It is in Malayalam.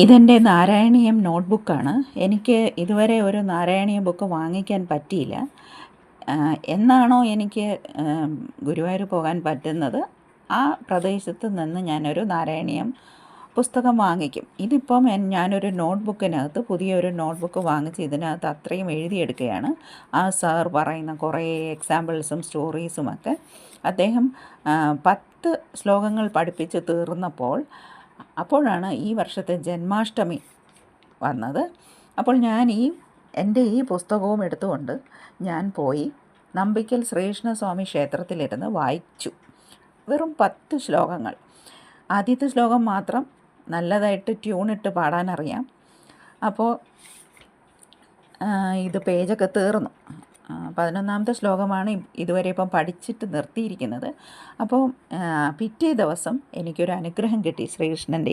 ഇതെൻ്റെ നാരായണീയം നോട്ട്ബുക്കാണ്. എനിക്ക് ഇതുവരെ ഒരു നാരായണീയം ബുക്ക് വാങ്ങിക്കാൻ പറ്റിയില്ല. എന്നാണോ എനിക്ക് ഗുരുവായൂർ പോകാൻ പറ്റുന്നത്, ആ പ്രദേശത്ത് നിന്ന് ഞാനൊരു നാരായണീയം പുസ്തകം വാങ്ങിക്കും. ഇതിപ്പം ഞാനൊരു നോട്ട്ബുക്കിനകത്ത് പുതിയൊരു നോട്ട്ബുക്ക് വാങ്ങിച്ച് ഇതിനകത്ത് അത്രയും എഴുതിയെടുക്കുകയാണ്. ആ സാർ പറയുന്ന കുറേ എക്സാമ്പിൾസും സ്റ്റോറീസുമൊക്കെ അദ്ദേഹം 10 ശ്ലോകങ്ങൾ പഠിപ്പിച്ച് തീർന്നപ്പോൾ അപ്പോഴാണ് ഈ വർഷത്തെ ജന്മാഷ്ടമി വന്നത്. അപ്പോൾ ഞാൻ എൻ്റെ ഈ പുസ്തകവും എടുത്തുകൊണ്ട് ഞാൻ പോയി നമ്പിക്കൽ ശ്രീകൃഷ്ണസ്വാമി ക്ഷേത്രത്തിലിരുന്ന് വായിച്ചു. വെറും 10 ശ്ലോകങ്ങൾ. ആദ്യത്തെ ശ്ലോകം മാത്രം നല്ലതായിട്ട് ട്യൂണിട്ട് പാടാനറിയാം. അപ്പോൾ ഇത് പേജൊക്കെ തീർന്നു. 11ാമത്തെ ശ്ലോകമാണ് ഇതുവരെ ഇപ്പം പഠിച്ചിട്ട് നിർത്തിയിരിക്കുന്നത്. അപ്പോൾ പിറ്റേ ദിവസം എനിക്കൊരു അനുഗ്രഹം കിട്ടി ശ്രീകൃഷ്ണൻ്റെ.